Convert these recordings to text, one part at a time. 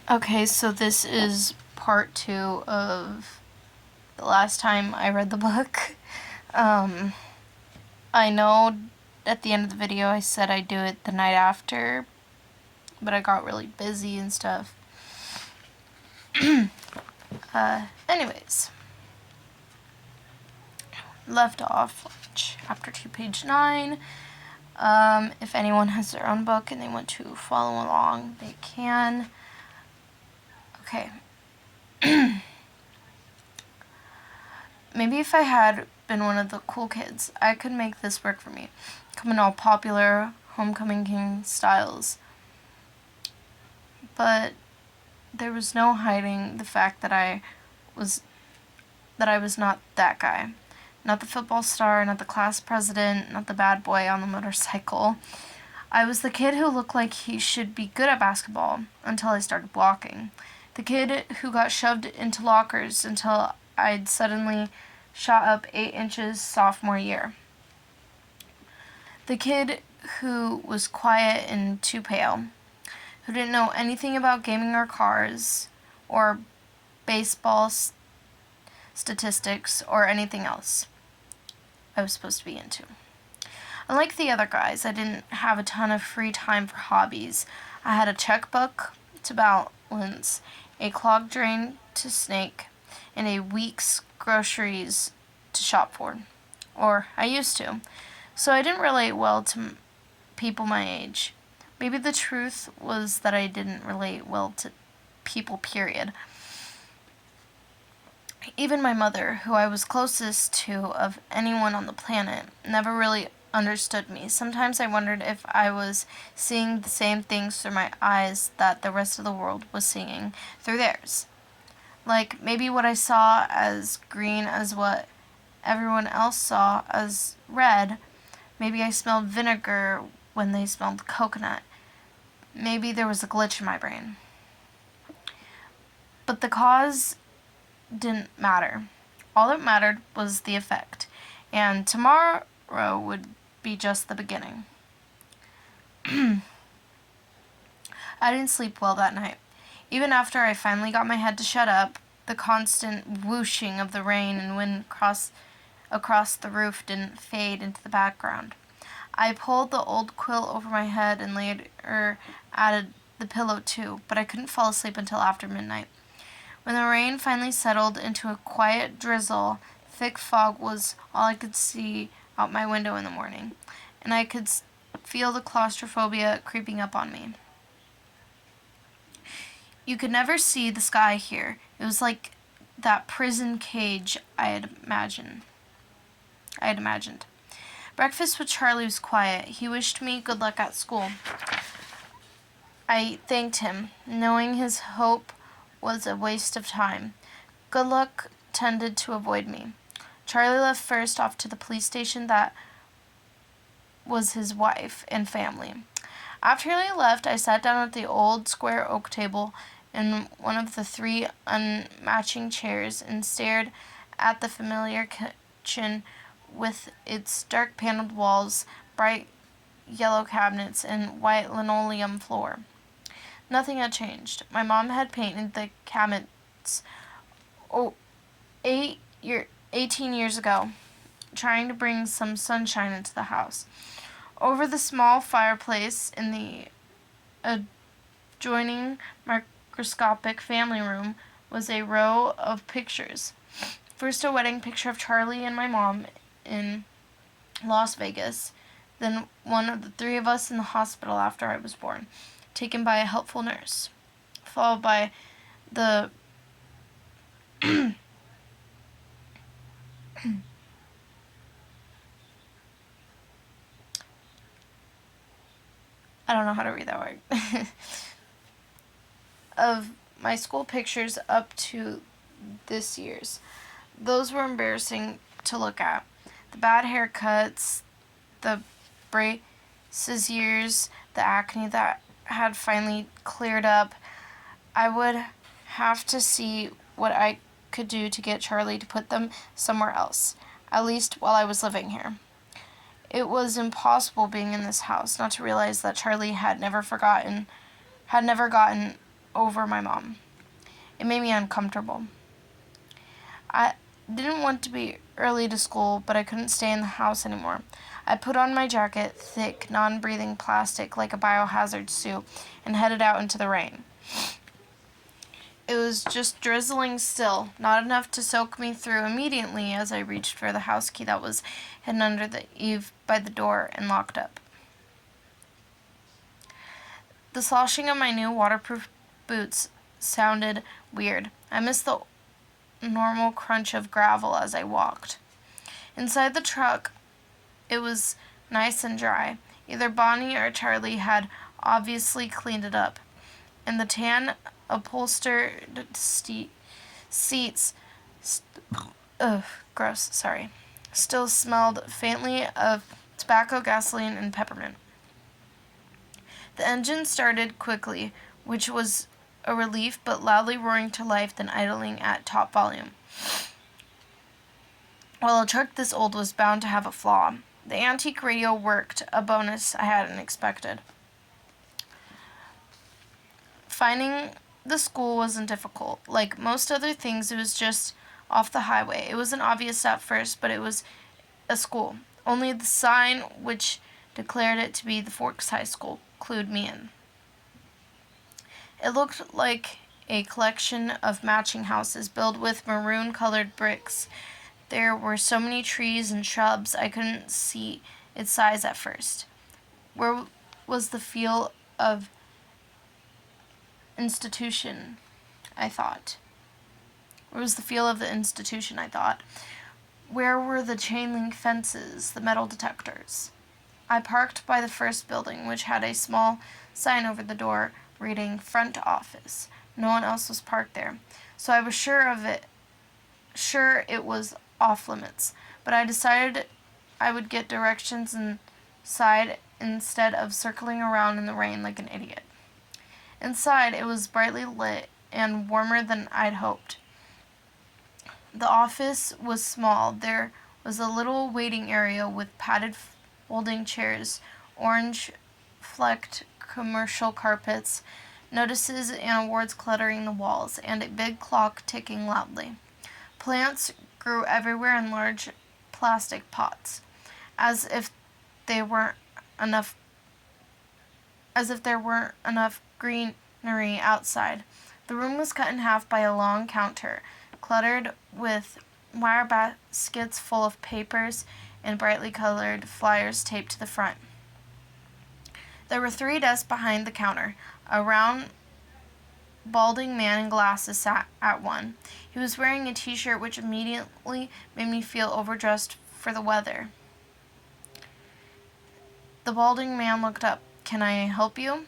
Okay, so this is part 2 of the last time I read the book. I know at the end of the video I said I'd do it the night after, but I got really busy and stuff. Anyways, left off chapter 2, page 9. If anyone has their own book and they want to follow along, they can. Okay. Maybe if I had been one of the cool kids, I could make this work for me. Come in all popular homecoming king styles. But there was no hiding the fact that I was not that guy. Not the football star, not the class president, not the bad boy on the motorcycle. I was the kid who looked like he should be good at basketball until I started walking. The kid who got shoved into lockers until I'd suddenly shot up 8 inches sophomore year. The kid who was quiet and too pale, who didn't know anything about gaming or cars or baseball statistics or anything else I was supposed to be into. Unlike the other guys, I didn't have a ton of free time for hobbies. I had a checkbook to balance, a clogged drain to snake, and a week's groceries to shop for. Or I used to. So I didn't relate well to people my age. Maybe the truth was that I didn't relate well to people, period. Even my mother, who I was closest to of anyone on the planet, never really understood me. Sometimes I wondered if I was seeing the same things through my eyes that the rest of the world was seeing through theirs. Like, maybe what I saw as green as what everyone else saw as red. Maybe I smelled vinegar when they smelled coconut. Maybe there was a glitch in my brain. But the cause didn't matter. All that mattered was the effect. And tomorrow would be just the beginning. I didn't sleep well that night. Even after I finally got my head to shut up, the constant whooshing of the rain and wind across the roof didn't fade into the background. I pulled the old quilt over my head and later added the pillow too, but I couldn't fall asleep until after midnight. When the rain finally settled into a quiet drizzle, thick fog was all I could see out my window in the morning, and I could feel the claustrophobia creeping up on me. You could never see the sky here. It was like that prison cage I had imagined. Breakfast with Charlie was quiet. He wished me good luck at school. I thanked him, knowing his hope was a waste of time. Good luck tended to avoid me. Charlie left first off to the police station that was his wife and family. After he left, I sat down at the old square oak table in one of the 3 unmatching chairs and stared at the familiar kitchen with its dark paneled walls, bright yellow cabinets, and white linoleum floor. Nothing had changed. My mom had painted the cabinets 18 years ago, trying to bring some sunshine into the house. Over the small fireplace in the adjoining microscopic family room was a row of pictures. First a wedding picture of Charlie and my mom in Las Vegas, then one of the 3 of us in the hospital after I was born, taken by a helpful nurse, followed by the I don't know how to read that word. Of my school pictures up to this year's. Those were embarrassing to look at. The bad haircuts, the braces years, the acne that had finally cleared up. I would have to see what I could do to get Charlie to put them somewhere else, at least while I was living here. It was impossible being in this house not to realize that Charlie had never gotten over my mom. It made me uncomfortable. I didn't want to be early to school, but I couldn't stay in the house anymore. I put on my jacket, thick, non-breathing plastic like a biohazard suit, and headed out into the rain. It was just drizzling still, not enough to soak me through immediately as I reached for the house key that was hidden under the eave by the door and locked up. The sloshing of my new waterproof boots sounded weird. I missed the normal crunch of gravel as I walked. Inside the truck, it was nice and dry. Either Bonnie or Charlie had obviously cleaned it up. And the tan upholstered seats, still smelled faintly of tobacco, gasoline, and peppermint. The engine started quickly, which was a relief, but loudly roaring to life then idling at top volume. While a truck this old was bound to have a flaw, the antique radio worked, a bonus I hadn't expected. Finding the school wasn't difficult. Like most other things, it was just off the highway. It wasn't obvious at first, but it was a school. Only the sign, which declared it to be the Forks High School, clued me in. It looked like a collection of matching houses built with maroon-colored bricks. There were so many trees and shrubs I couldn't see its size at first. Where was the feel of institution, I thought. Where was the feel of the institution, I thought? Where were the chain-link fences, the metal detectors? I parked by the first building, which had a small sign over the door reading front office. No one else was parked there, so I was sure it was off limits, but I decided I would get directions inside instead of circling around in the rain like an idiot. Inside, it was brightly lit and warmer than I'd hoped. The office was small. There was a little waiting area with padded folding chairs, orange-flecked commercial carpets, notices and awards cluttering the walls, and a big clock ticking loudly. Plants grew everywhere in large plastic pots, as if there weren't enough greenery outside. The room was cut in half by a long counter, cluttered with wire baskets full of papers and brightly colored flyers taped to the front. There were 3 desks behind the counter. A round, balding man in glasses sat at one. He was wearing a t-shirt which immediately made me feel overdressed for the weather. The balding man looked up. "Can I help you?"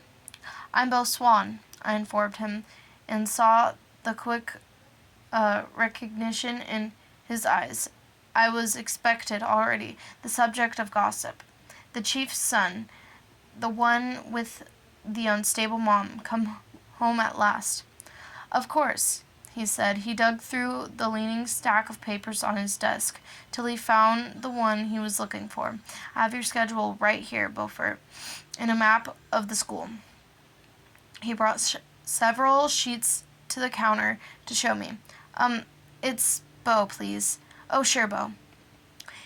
"I'm Bill Swan," I informed him, and saw the quick recognition in his eyes. I was expected already, the subject of gossip. The chief's son, the one with the unstable mom, come home at last. "Of course," he said. He dug through the leaning stack of papers on his desk till he found the one he was looking for. "I have your schedule right here, Beaufort, and a map of the school." He brought several sheets to the counter to show me. It's Beau, please." "Oh, sure, Beau."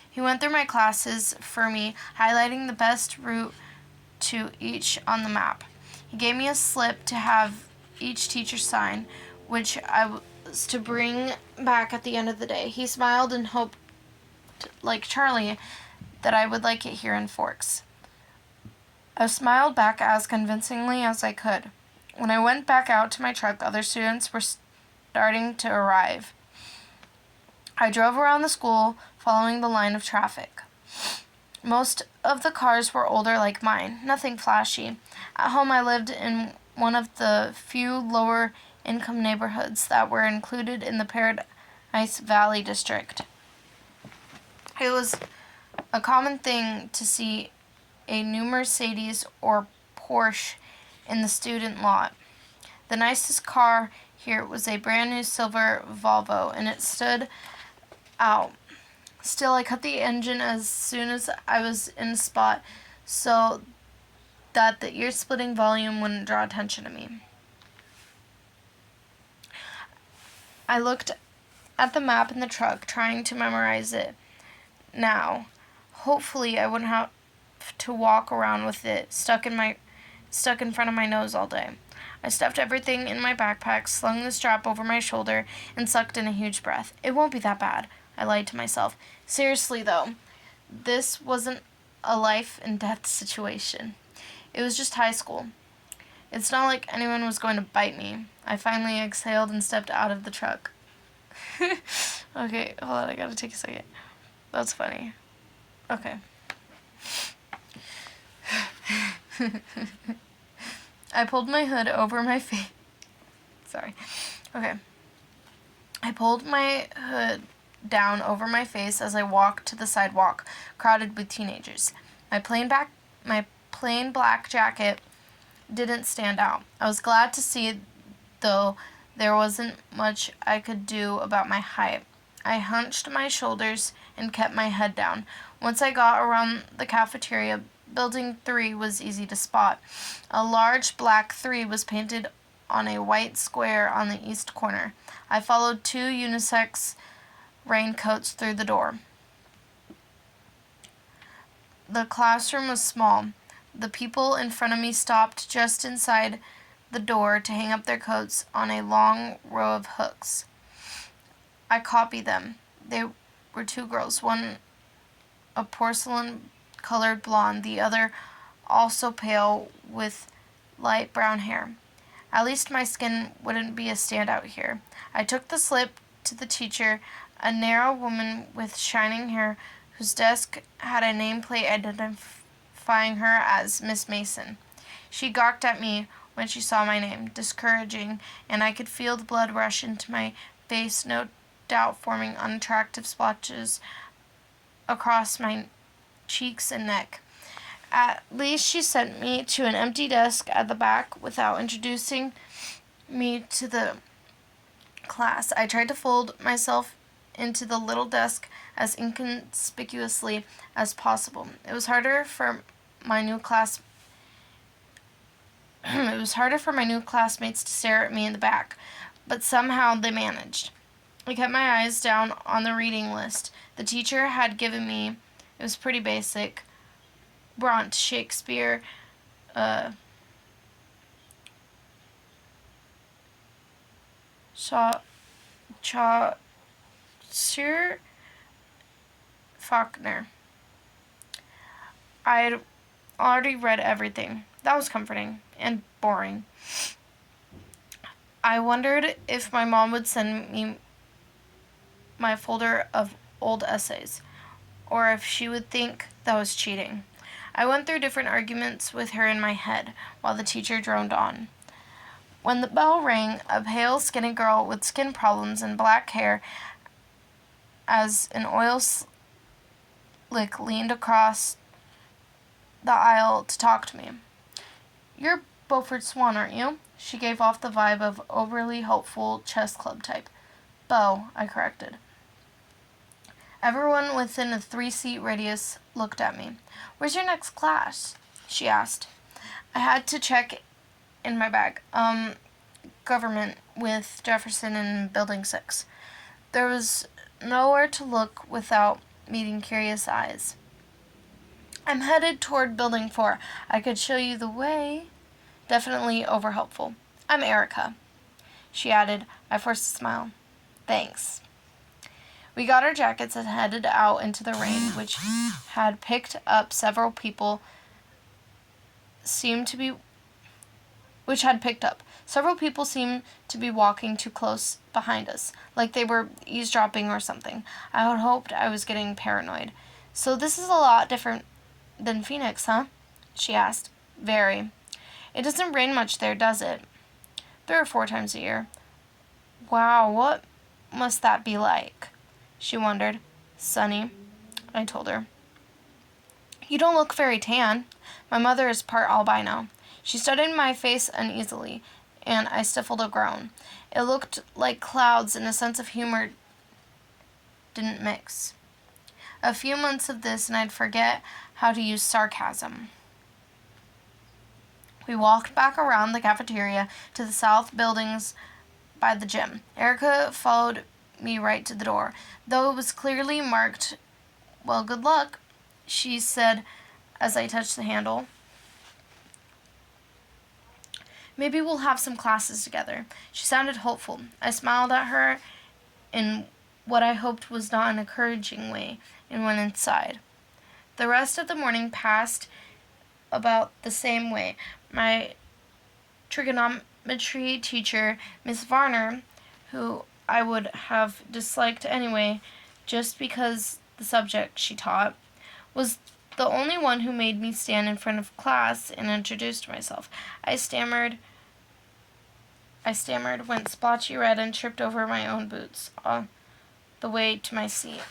He went through my classes for me, highlighting the best route to each on the map. He gave me a slip to have each teacher sign, which I was to bring back at the end of the day. He smiled and hoped, like Charlie, that I would like it here in Forks. I smiled back as convincingly as I could. When I went back out to my truck, other students were starting to arrive. I drove around the school, following the line of traffic. Most of the cars were older like mine, nothing flashy. At home, I lived in one of the few lower-income neighborhoods that were included in the Paradise Valley district. It was a common thing to see a new Mercedes or Porsche in the student lot. The nicest car here was a brand new silver Volvo, and it stood out. Still, I cut the engine as soon as I was in a spot so that the ear-splitting volume wouldn't draw attention to me. I looked at the map in the truck, trying to memorize it now. Hopefully, I wouldn't have to walk around with it stuck in front of my nose all day. I stuffed everything in my backpack, slung the strap over my shoulder, and sucked in a huge breath. It won't be that bad, I lied to myself. Seriously, though, this wasn't a life and death situation. It was just high school. It's not like anyone was going to bite me. I finally exhaled and stepped out of the truck. Okay, hold on, I gotta take a second. That's funny. Okay. I pulled my hood over my face. Sorry. Okay. I pulled my hood down over my face as I walked to the sidewalk, crowded with teenagers. My plain black jacket didn't stand out. I was glad to see, though there wasn't much I could do about my height. I hunched my shoulders and kept my head down. Once I got around the cafeteria, Building 3 was easy to spot. A large black 3 was painted on a white square on the east corner. I followed 2 unisex raincoats through the door. The classroom was small. The people in front of me stopped just inside the door to hang up their coats on a long row of hooks. I copied them. They were 2 girls, one a porcelain-colored blonde, the other also pale with light brown hair. At least my skin wouldn't be a standout here. I took the slip to the teacher, a narrow woman with shining hair whose desk had a nameplate identifying her as Miss Mason. She gawked at me when she saw my name, discouraging, and I could feel the blood rush into my face, no doubt forming unattractive splotches across my cheeks and neck. At least she sent me to an empty desk at the back without introducing me to the class. I tried to fold myself into the little desk as inconspicuously as possible. It was harder for my new classmates to stare at me in the back, but somehow they managed. I kept my eyes down on the reading list the teacher had given me. It was pretty basic. Bront, Shakespeare, Chaucer, Faulkner. I'd already read everything. That was comforting and boring. I wondered if my mom would send me my folder of old essays, or if she would think that was cheating. I went through different arguments with her in my head while the teacher droned on. When the bell rang, a pale, skinny girl with skin problems and black hair as an oil slick leaned across the aisle to talk to me. "You're Beaufort Swan, aren't you?" She gave off the vibe of overly hopeful chess club type. "Beau," I corrected. Everyone within a 3-seat radius looked at me. "Where's your next class?" she asked. I had to check in my bag. Government with Jefferson in Building 6. There was nowhere to look without meeting curious eyes. "I'm headed toward Building 4. I could show you the way." Definitely over-helpful. "I'm Erica," she added. I forced a smile. "Thanks." We got our jackets and headed out into the rain, which had picked up. Several people seemed to be walking too close behind us, like they were eavesdropping or something. I had hoped I was getting paranoid. "So this is a lot different than Phoenix, huh?" she asked. "Very. It doesn't rain much there, does it?" 3 or 4 times a year. "Wow, what must that be like?" she wondered. "Sunny," I told her. "You don't look very tan." My mother is part albino. She studied my face uneasily, and I stifled a groan. It looked like clouds, and a sense of humor didn't mix. A few months of this, and I'd forget how to use sarcasm. We walked back around the cafeteria to the south building's by the gym. Erica followed me right to the door. Though it was clearly marked, "Well, good luck," she said as I touched the handle. "Maybe we'll have some classes together." She sounded hopeful. I smiled at her in what I hoped was not an encouraging way and went inside. The rest of the morning passed about the same way. My trigonometry teacher, Miss Varner, who I would have disliked anyway just because the subject she taught, was the only one who made me stand in front of class and introduced myself. I stammered, went splotchy red, and tripped over my own boots on the way to my seat.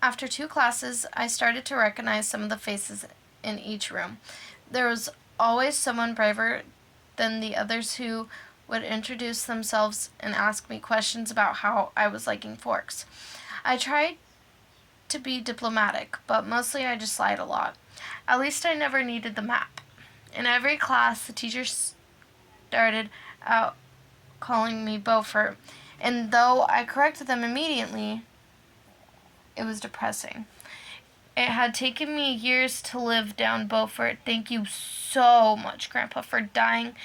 After 2 classes, I started to recognize some of the faces in each room. There was always someone braver than the others who would introduce themselves and ask me questions about how I was liking forks. I tried to be diplomatic, but mostly I just lied a lot. At least I never needed the map. In every class, the teachers started out calling me Beaufort, and though I corrected them immediately, it was depressing. It had taken me years to live down Beaufort. Thank you so much, Grandpa, for dying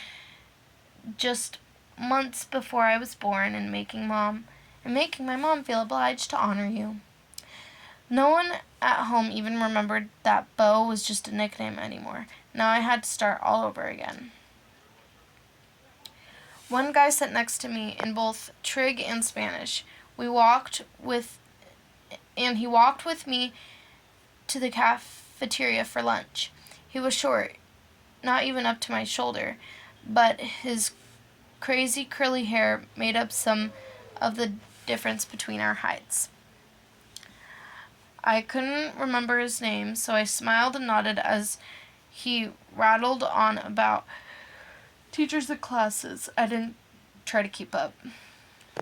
just months before I was born and making my mom feel obliged to honor you. No one at home even remembered that Beau was just a nickname anymore. Now I had to start all over again. One guy sat next to me in both Trig and Spanish. He walked with me to the cafeteria for lunch. He was short, not even up to my shoulder, but his crazy curly hair made up some of the difference between our heights. I couldn't remember his name, so I smiled and nodded as he rattled on about teachers and classes. I didn't try to keep up.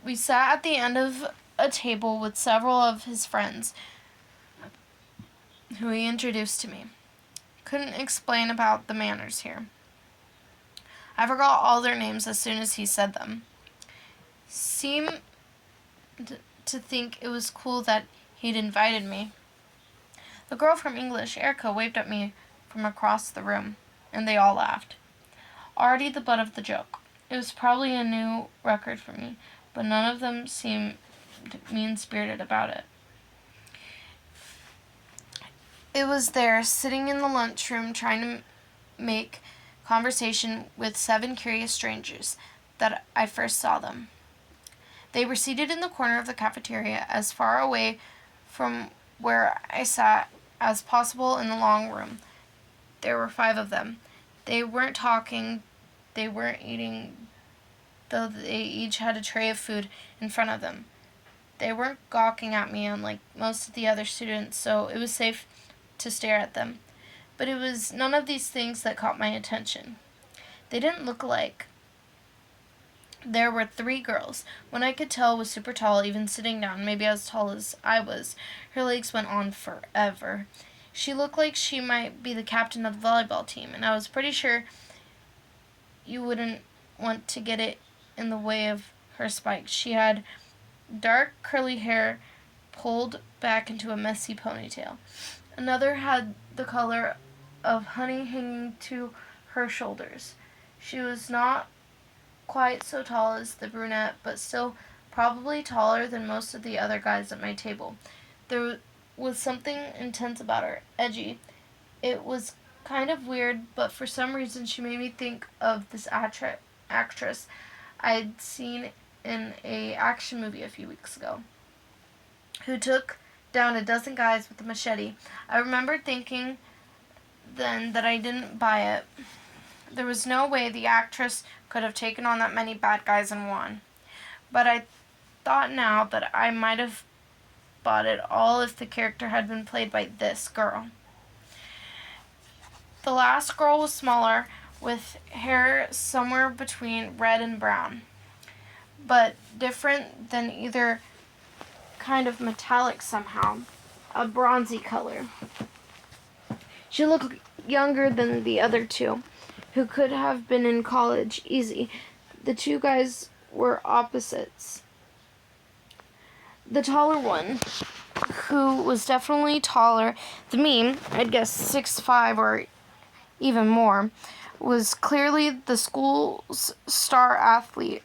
We sat at the end of a table with several of his friends, who he introduced to me. Couldn't explain about the manners here. I forgot all their names as soon as he said them. Seemed to think it was cool that he'd invited me. The girl from English, Erica, waved at me from across the room, and they all laughed. Already the butt of the joke. It was probably a new record for me, but none of them seemed mean-spirited about it. It was there, sitting in the lunchroom, trying to make conversation with 7 curious strangers, that I first saw them. They were seated in the corner of the cafeteria, as far away from where I sat as possible in the long room. There were 5 of them. They weren't talking, they weren't eating, though they each had a tray of food in front of them. They weren't gawking at me unlike most of the other students, so it was safe to stare at them. But it was none of these things that caught my attention. They didn't look alike. There were 3 girls. One I could tell was super tall, even sitting down, maybe as tall as I was. Her legs went on forever. She looked like she might be the captain of the volleyball team, and I was pretty sure you wouldn't want to get it in the way of her spikes. She had dark curly hair pulled back into a messy ponytail. Another had the color of honey hanging to her shoulders. She was not quite so tall as the brunette, but still probably taller than most of the other guys at my table. There was something intense about her, edgy. It was kind of weird, but for some reason she made me think of this actress I'd seen in a action movie a few weeks ago, who took down a dozen guys with a machete. I remembered thinking then that I didn't buy it. There was no way the actress could have taken on that many bad guys and won. But I thought now that I might have bought it all if the character had been played by this girl. The last girl was smaller, with hair somewhere between red and brown, but different than either, kind of metallic somehow, a bronzy color. She looked younger than the other 2, who could have been in college easy. The two guys were opposites. The taller one, who was definitely taller than me, I'd guess 6'5" or even more, was clearly the school's star athlete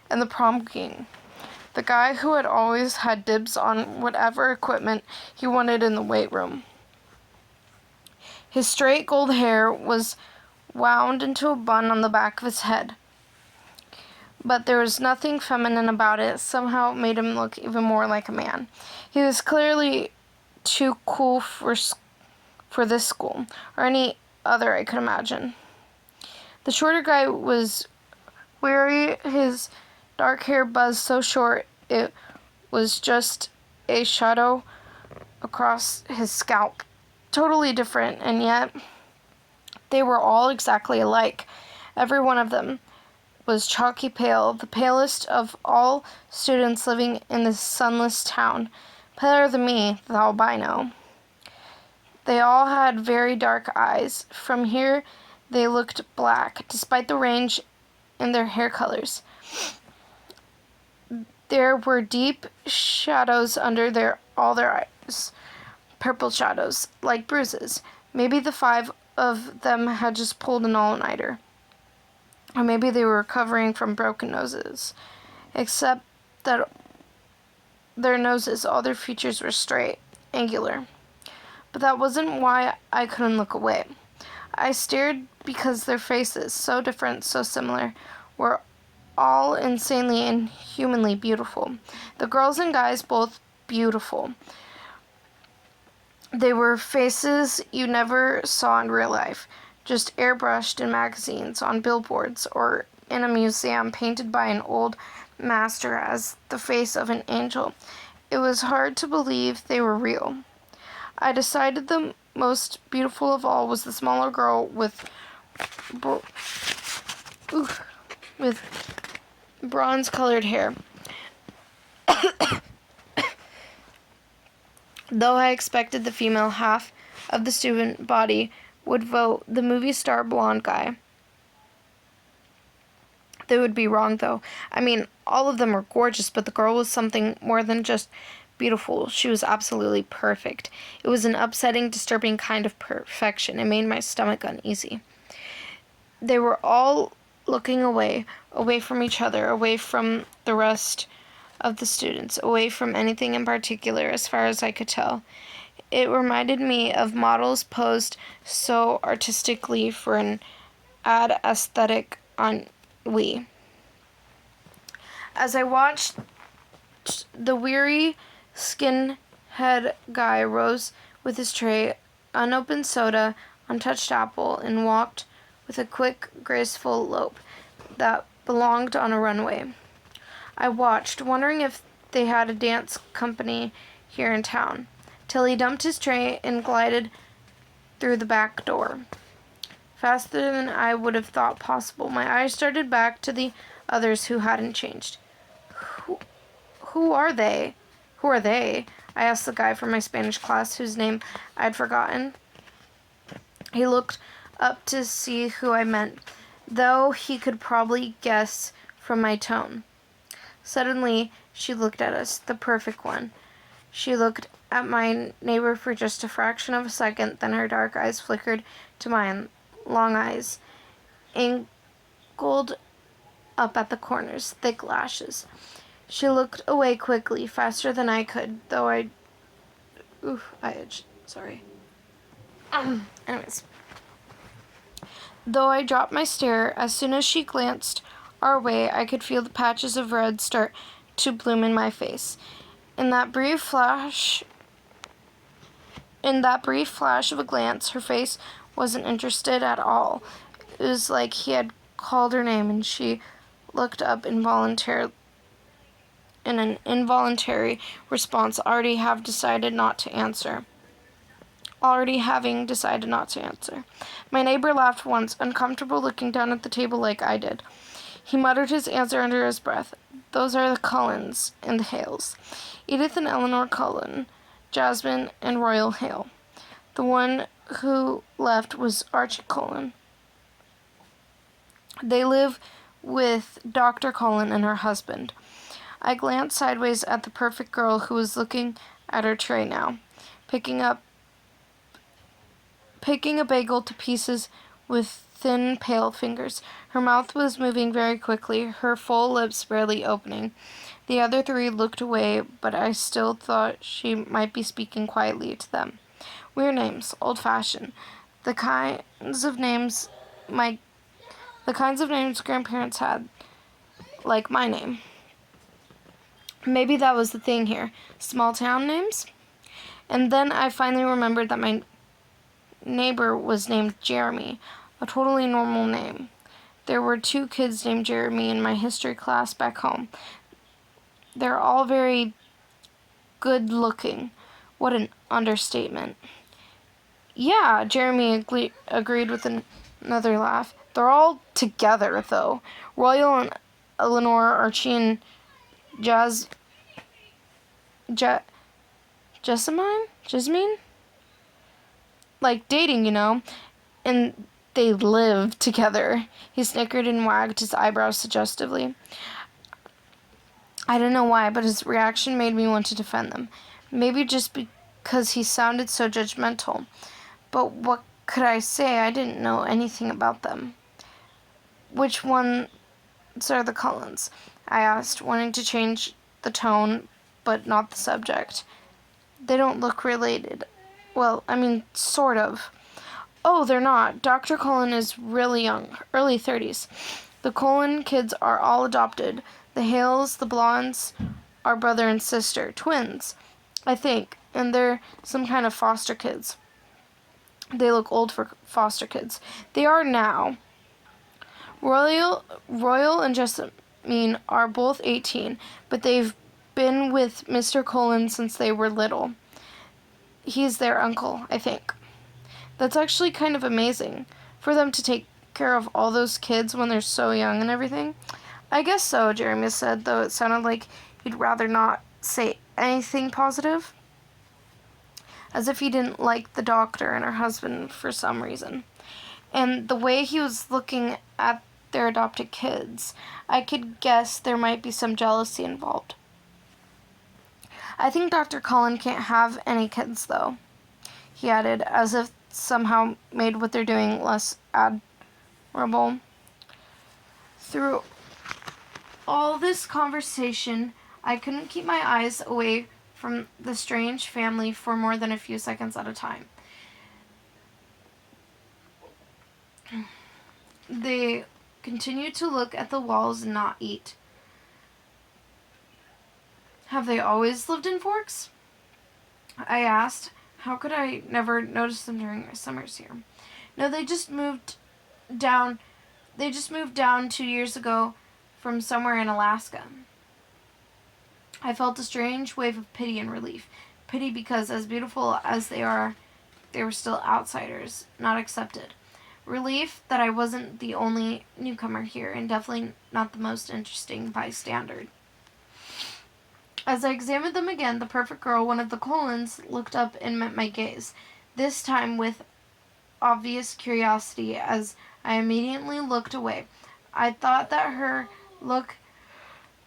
and the prom king. The guy who had always had dibs on whatever equipment he wanted in the weight room. His straight gold hair was wound into a bun on the back of his head, but there was nothing feminine about it. Somehow it made him look even more like a man. He was clearly too cool for this school, or any other I could imagine. The shorter guy was weary, his dark hair buzzed so short it was just a shadow across his scalp. Totally different, and yet they were all exactly alike. Every one of them was chalky pale, the palest of all students living in this sunless town, paler than me, the albino. They all had very dark eyes. From here, they looked black, despite the range in their hair colors. There were deep shadows under all their eyes, purple shadows, like bruises. Maybe the 5 of them had just pulled an all-nighter. Or maybe they were recovering from broken noses. Except that their noses, all their features were straight, angular. But that wasn't why I couldn't look away. I stared because their faces, so different, so similar, were all insanely and humanly beautiful. The girls and guys both beautiful. They were faces you never saw in real life, just airbrushed in magazines, on billboards, or in a museum, painted by an old master as the face of an angel. It was hard to believe they were real. I decided the most beautiful of all was the smaller girl with bronze-colored hair. Though I expected the female half of the student body would vote the movie star blonde guy. They would be wrong, though. I mean, all of them were gorgeous, but the girl was something more than just beautiful. She was absolutely perfect. It was an upsetting, disturbing kind of perfection. It made my stomach uneasy. They were all looking away from each other, away from the rest of the students, away from anything in particular, as far as I could tell. It reminded me of models posed so artistically for an ad aesthetic on Wii. As I watched, the weary skinhead guy rose with his tray, unopened soda, untouched apple, and walked with a quick, graceful lope that belonged on a runway. I watched, wondering if they had a dance company here in town, till he dumped his tray and glided through the back door, faster than I would have thought possible. My eyes started back to the others who hadn't changed. Who are they? Who are they? I asked the guy from my Spanish class, whose name I'd forgotten. He looked up to see who I meant, though he could probably guess from my tone. Suddenly, she looked at us, the perfect one. She looked at my neighbor for just a fraction of a second, then her dark eyes flickered to mine, long eyes, angled up at the corners, thick lashes. She looked away quickly, faster than I could, though I edged. Sorry. Anyways. Though I dropped my stare, as soon as she glanced our way, I could feel the patches of red start to bloom in my face. In that brief flash of a glance, her face wasn't interested at all. It was like he had called her name, and she looked up involuntarily. In an involuntary response, already having decided not to answer. My neighbor laughed once, uncomfortable, looking down at the table like I did. He muttered his answer under his breath. Those are the Cullens and the Hales. Edith and Eleanor Cullen, Jasmine and Royal Hale. The one who left was Archie Cullen. They live with Dr. Cullen and her husband. I glanced sideways at the perfect girl who was looking at her tray now, picking a bagel to pieces with thin, pale fingers. Her mouth was moving very quickly, her full lips barely opening. The other three looked away, but I still thought she might be speaking quietly to them. Weird names, old-fashioned. The kinds of names grandparents had, like my name. Maybe that was the thing here. Small town names? And then I finally remembered that my neighbor was named Jeremy, a totally normal name. There were 2 kids named Jeremy in my history class back home. They're all very good looking. What an understatement. Yeah, Jeremy agreed with another laugh. They're all together, though. Royal and Eleanor, Archie and Jasmine? Like dating, and they live together. He snickered and wagged his eyebrows suggestively. I don't know why, but his reaction made me want to defend them. Maybe just because he sounded so judgmental. But what could I say? I didn't know anything about them. Which ones are the Cullens? I asked, wanting to change the tone, but not the subject. They don't look related. Well, I mean, sort of. Oh, they're not. Dr. Cullen is really young, early 30s. The Cullen kids are all adopted. The Hales, the Blondes, are brother and sister, twins, I think, and they're some kind of foster kids. They look old for foster kids. They are now. Royal and Jessamine are both 18, but they've been with Mr. Cullen since they were little. He's their uncle, I think. That's actually kind of amazing, for them to take care of all those kids when they're so young and everything. I guess so, Jeremy said, though it sounded like he'd rather not say anything positive, as if he didn't like the doctor and her husband for some reason. And the way he was looking at their adopted kids, I could guess there might be some jealousy involved. I think Dr. Cullen can't have any kids, though, he added, as if somehow made what they're doing less admirable. Through all this conversation, I couldn't keep my eyes away from the strange family for more than a few seconds at a time. They continued to look at the walls and not eat. Have they always lived in Forks? I asked. How could I never notice them during my summers here? No, they just moved down 2 years ago from somewhere in Alaska. I felt a strange wave of pity and relief. Pity because, as beautiful as they are, they were still outsiders, not accepted. Relief that I wasn't the only newcomer here, and definitely not the most interesting bystander. As I examined them again, the perfect girl, one of the Cullens, looked up and met my gaze, this time with obvious curiosity as I immediately looked away. I thought that her look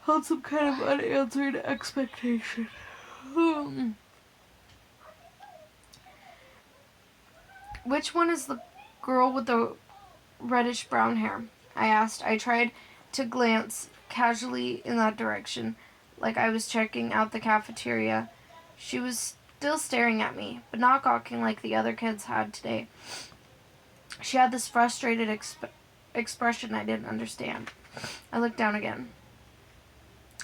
held some kind of unanswered expectation. Which one is the girl with the reddish-brown hair? I asked. I tried to glance casually in that direction, like I was checking out the cafeteria. She was still staring at me, but not gawking like the other kids had today. She had this frustrated expression I didn't understand. I looked down again.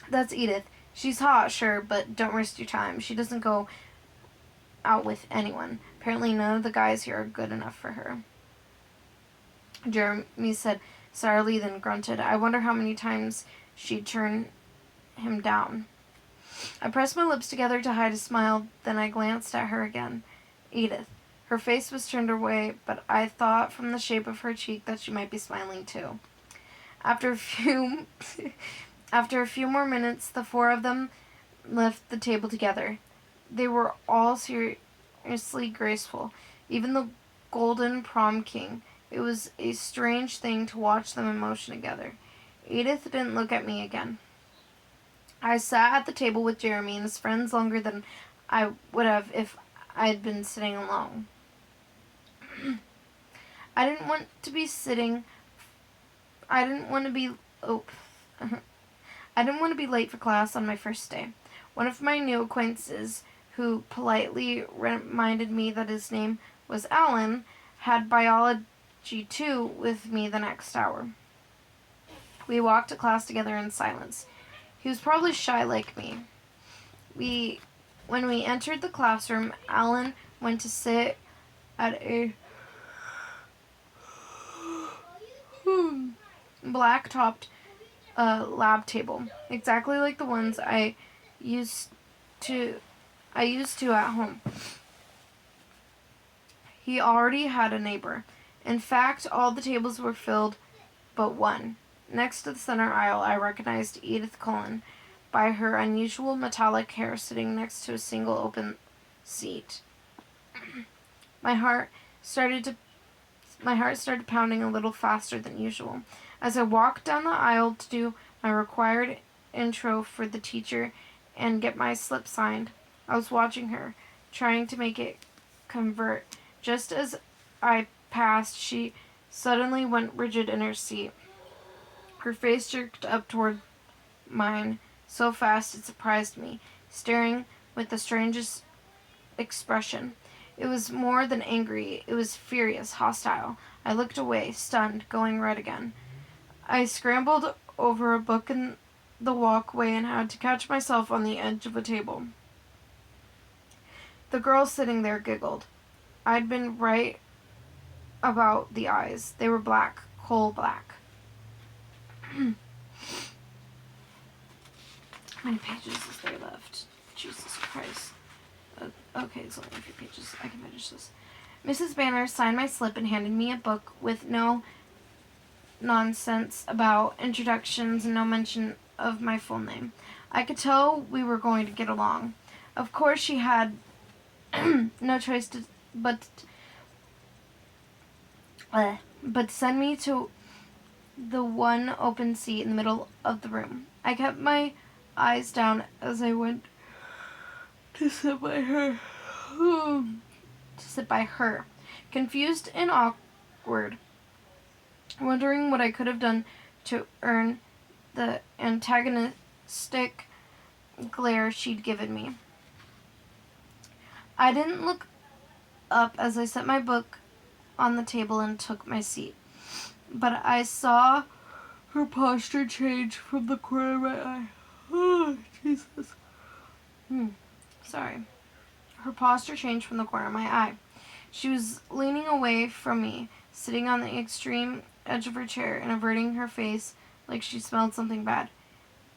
That's Edith. She's hot, sure, but don't waste your time. She doesn't go out with anyone. Apparently none of the guys here are good enough for her. Jeremy said sourly, then grunted. I wonder how many times she'd turn him down. I pressed my lips together to hide a smile, then I glanced at her again. Edith. Her face was turned away, but I thought from the shape of her cheek that she might be smiling too. After a few more minutes, the 4 of them left the table together. They were all seriously graceful. Even the golden prom king, It was a strange thing to watch them in motion together. Edith didn't look at me again. I sat at the table with Jeremy and his friends longer than I would have if I'd been sitting alone. I didn't want to be late for class on my first day. One of my new acquaintances, who politely reminded me that his name was Alan, had biology 2 with me the next hour. We walked to class together in silence. He was probably shy like me. When we entered the classroom, Alan went to sit at a black-topped lab table, exactly like the ones I used to at home. He already had a neighbor. In fact, all the tables were filled but one. Next to the center aisle, I recognized Edith Cullen by her unusual metallic hair sitting next to a single open seat. My heart started pounding a little faster than usual. As I walked down the aisle to do my required intro for the teacher and get my slip signed, I was watching her, trying to make it convert. Just as I passed, she suddenly went rigid in her seat. Her face jerked up toward mine so fast it surprised me, staring with the strangest expression. It was more than angry. It was furious, hostile. I looked away, stunned, going red again. I scrambled over a book in the walkway and had to catch myself on the edge of a table. The girl sitting there giggled. I'd been right about the eyes. They were black, coal black. How many pages is there left? Jesus Christ. Okay, it's only a few pages. I can finish this. Mrs. Banner signed my slip and handed me a book with no nonsense about introductions and no mention of my full name. I could tell we were going to get along. Of course, she had no choice but send me to the one open seat in the middle of the room. I kept my eyes down as I went to sit by her. Confused and awkward, wondering what I could have done to earn the antagonistic glare she'd given me. I didn't look up as I set my book on the table and took my seat, but I saw her posture change from the corner of my eye. Oh, Jesus. Sorry. Her posture changed from the corner of my eye. She was leaning away from me, sitting on the extreme edge of her chair and averting her face like she smelled something bad.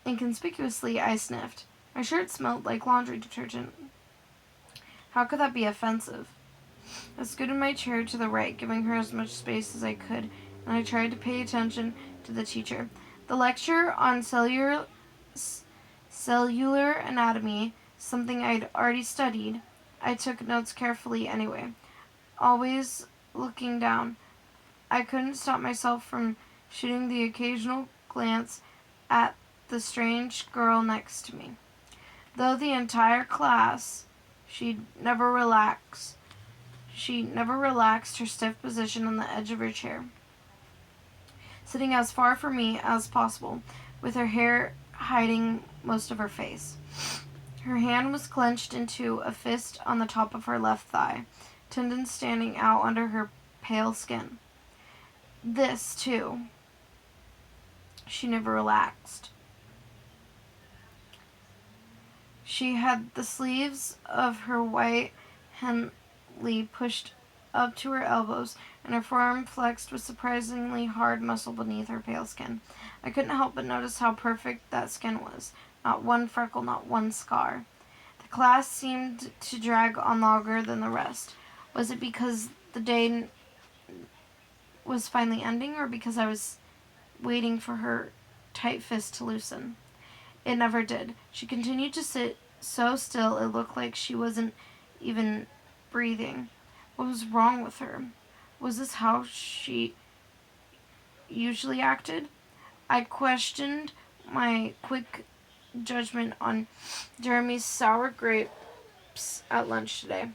Inconspicuously, I sniffed. My shirt smelled like laundry detergent. How could that be offensive? I scooted my chair to the right, giving her as much space as I could, and I tried to pay attention to the teacher. The lecture on cellular anatomy, something I'd already studied, I took notes carefully anyway, always looking down. I couldn't stop myself from shooting the occasional glance at the strange girl next to me. Though the entire class, she never relaxed her stiff position on the edge of her chair, sitting as far from me as possible, with her hair hiding most of her face. Her hand was clenched into a fist on the top of her left thigh, tendons standing out under her pale skin. This, too, she never relaxed. She had the sleeves of her white Henley pushed up to her elbows, and her forearm flexed with surprisingly hard muscle beneath her pale skin. I couldn't help but notice how perfect that skin was. Not one freckle, not one scar. The class seemed to drag on longer than the rest. Was it because the day was finally ending, or because I was waiting for her tight fist to loosen? It never did. She continued to sit so still it looked like she wasn't even breathing. What was wrong with her? Was this how she usually acted? I questioned my quick judgment on Jeremy's sour grapes at lunch today.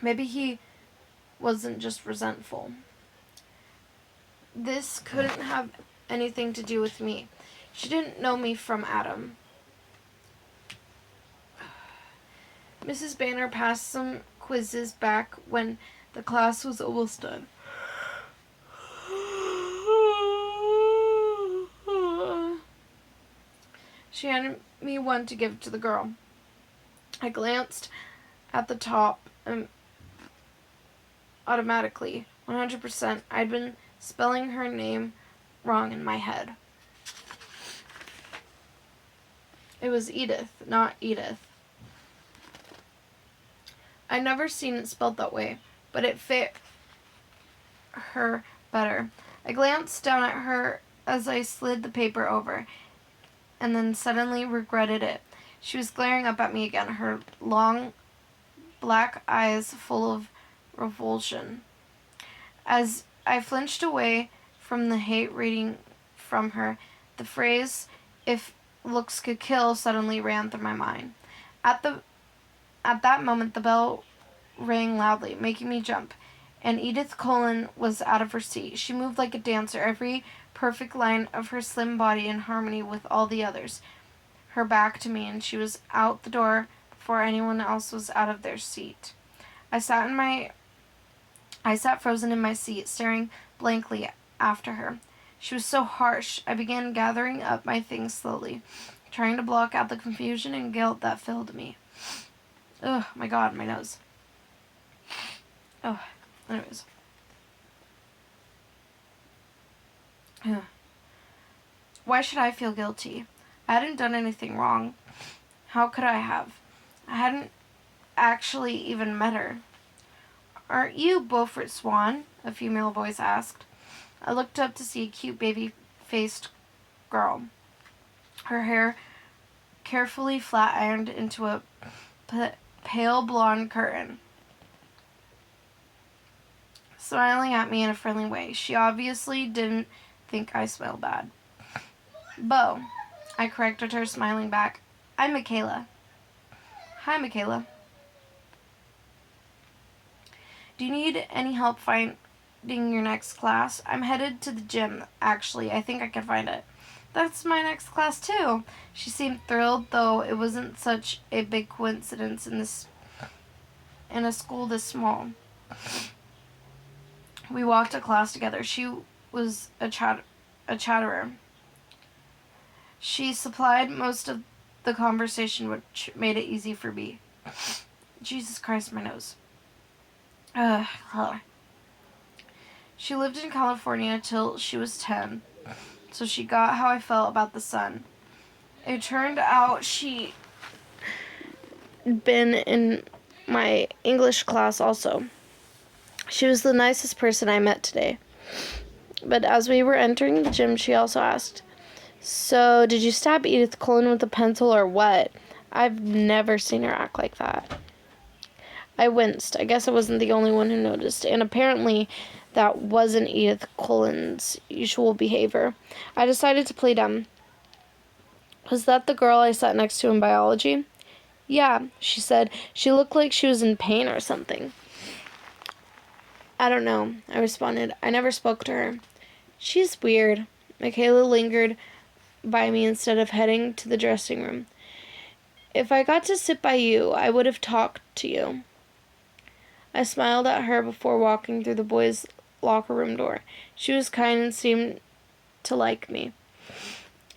Maybe he wasn't just resentful. This couldn't have anything to do with me. She didn't know me from Adam. Mrs. Banner passed some quizzes back when the class was almost done. She handed me one to give to the girl. I glanced at the top and automatically, 100%, I'd been spelling her name wrong in my head. It was Edith, not Edith. I'd never seen it spelled that way, but it fit her better. I glanced down at her as I slid the paper over, and then suddenly regretted it. She was glaring up at me again, her long black eyes full of revulsion. As I flinched away from the hate radiating from her, the phrase, "if looks could kill," suddenly ran through my mind. At that moment, the bell rang loudly, making me jump, and Edith Cullen was out of her seat. She moved like a dancer, every perfect line of her slim body in harmony with all the others, her back to me, and she was out the door before anyone else was out of their seat. I sat frozen in my seat, staring blankly after her. She was so harsh. I began gathering up my things slowly, trying to block out the confusion and guilt that filled me. Ugh, my God, my nose. Oh, anyways. Why should I feel guilty? I hadn't done anything wrong. How could I have? I hadn't actually even met her. "Aren't you Beaufort Swan?" a female voice asked. I looked up to see a cute baby-faced girl, her hair carefully flat-ironed into a pale blonde curtain, smiling at me in a friendly way. She obviously didn't think I smelled bad. "Beau," I corrected her, smiling back. "I'm Michaela." "Hi, Michaela. Do you need any help finding your next class?" "I'm headed to the gym, actually. I think I can find it." "That's my next class, too." She seemed thrilled, though it wasn't such a big coincidence in a school this small. We walked to class together. She was a chatterer. She supplied most of the conversation, which made it easy for me. Jesus Christ, my nose. She lived in California till she was 10, so she got how I felt about the sun. It turned out she'd been in my English class also. She was the nicest person I met today. But as we were entering the gym, she also asked, "So, did you stab Edith Cullen with a pencil or what?" I've never seen her act like that. I winced. I guess I wasn't the only one who noticed, and apparently that wasn't Edith Cullen's usual behavior. I decided to play dumb. "Was that the girl I sat next to in biology?" "Yeah," she said. "She looked like she was in pain or something." "I don't know," I responded. I never spoke to her. "She's weird." Michaela lingered by me instead of heading to the dressing room. "If I got to sit by you, I would have talked to you." I smiled at her before walking through the boys' locker room door. She was kind and seemed to like me.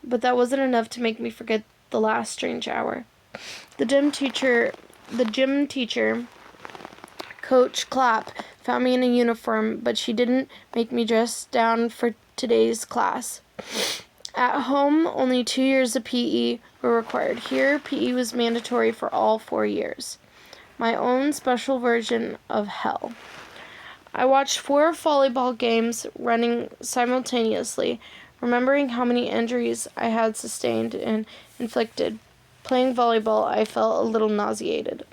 But that wasn't enough to make me forget the last strange hour. The gym teacher, Coach Clapp, found me in a uniform, but she didn't make me dress down for today's class. At home, only 2 years of PE were required. Here, PE was mandatory for all 4 years. My own special version of hell. I watched 4 volleyball games running simultaneously, remembering how many injuries I had sustained and inflicted. Playing volleyball, I felt a little nauseated.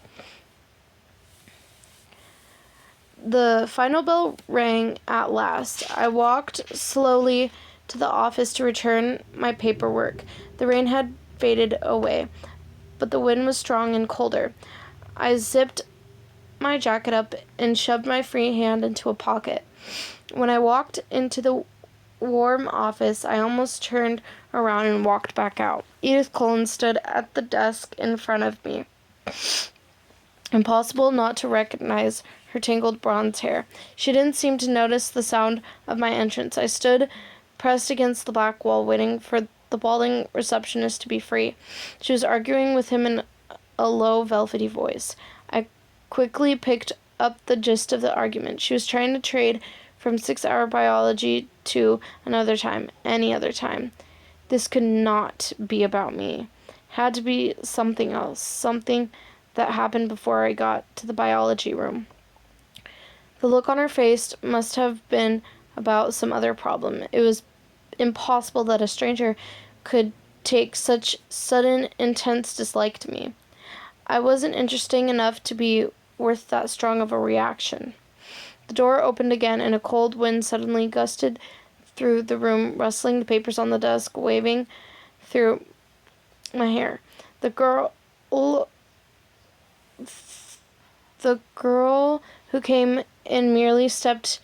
The final bell rang at last. I walked slowly to the office to return my paperwork. The rain had faded away, but the wind was strong and colder. I zipped my jacket up and shoved my free hand into a pocket. When I walked into the warm office, I almost turned around and walked back out. Edith Cullen stood at the desk in front of me. Impossible not to recognize her tangled bronze hair. She didn't seem to notice the sound of my entrance. I stood pressed against the back wall, waiting for the balding receptionist to be free. She was arguing with him in a low, velvety voice. I quickly picked up the gist of the argument. She was trying to trade from 6-hour biology to another time, any other time. This could not be about me. Had to be something else, something that happened before I got to the biology room. The look on her face must have been about some other problem. It was impossible that a stranger could take such sudden, intense dislike to me. I wasn't interesting enough to be worth that strong of a reaction. The door opened again, and a cold wind suddenly gusted through the room, rustling the papers on the desk, waving through my hair. The girl who came in merely stepped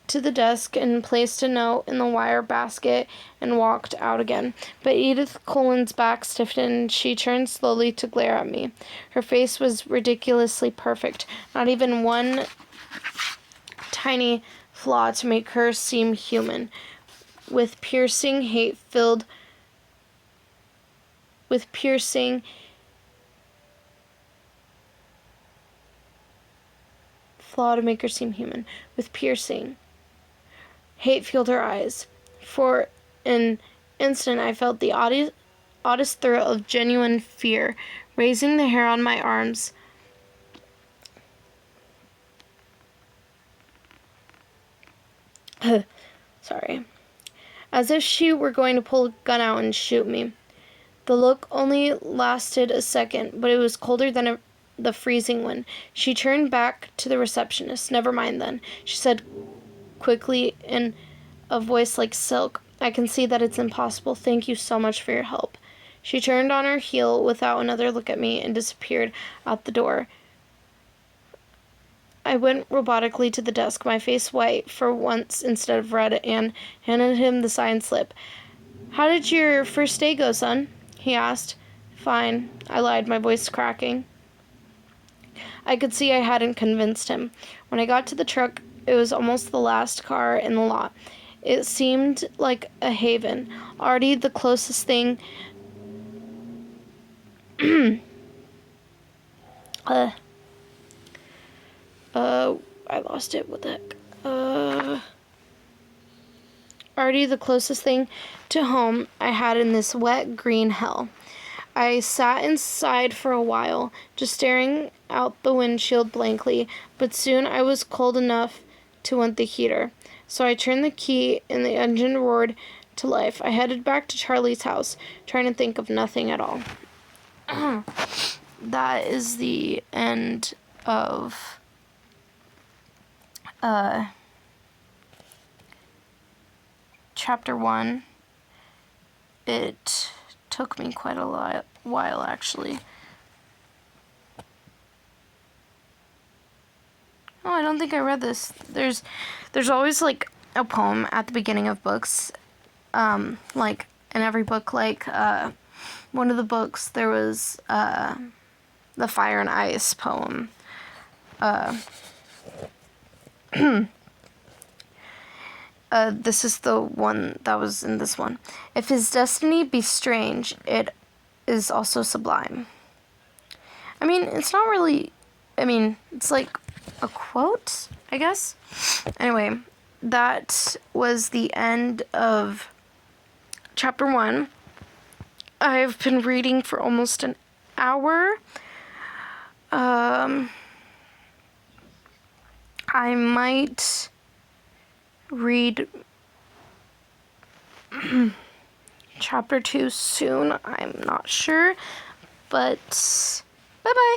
to the desk and placed a note in the wire basket and walked out again. But Edith Cullen's back stiffened and she turned slowly to glare at me. Her face was ridiculously perfect, not even one tiny flaw to make her seem human. With piercing hate filled her eyes. For an instant I felt the oddest thrill of genuine fear, raising the hair on my arms. Sorry. As if she were going to pull a gun out and shoot me. The look only lasted a second, but it was colder than the freezing wind. She turned back to the receptionist. "Never mind then," she said quickly in a voice like silk. "I can see that it's impossible. Thank you so much for your help." She turned on her heel without another look at me and disappeared out the door. I went robotically to the desk, my face white for once instead of red, and handed him the signed slip. "How did your first day go, son?" he asked. "Fine," I lied, my voice cracking. I could see I hadn't convinced him. When I got to the truck, it was almost the last car in the lot. It seemed like a haven, already the closest thing I lost it. What the heck? Already the closest thing to home I had in this wet green hell. I sat inside for a while, just staring out the windshield blankly, but soon I was cold enough to want the heater. So I turned the key and the engine roared to life. I headed back to Charlie's house, trying to think of nothing at all. That is the end of chapter 1. It took me quite a while, actually. Oh, I don't think I read this. There's always, like, a poem at the beginning of books. Like, in every book, like, one of the books, there was, the Fire and Ice poem. This is the one that was in this one. "If his destiny be strange, it is also sublime." I mean, it's not really, it's like a quote, I guess. Anyway, that was the end of chapter 1. I've been reading for almost an hour. I might read chapter 2 soon. I'm not sure, but bye-bye.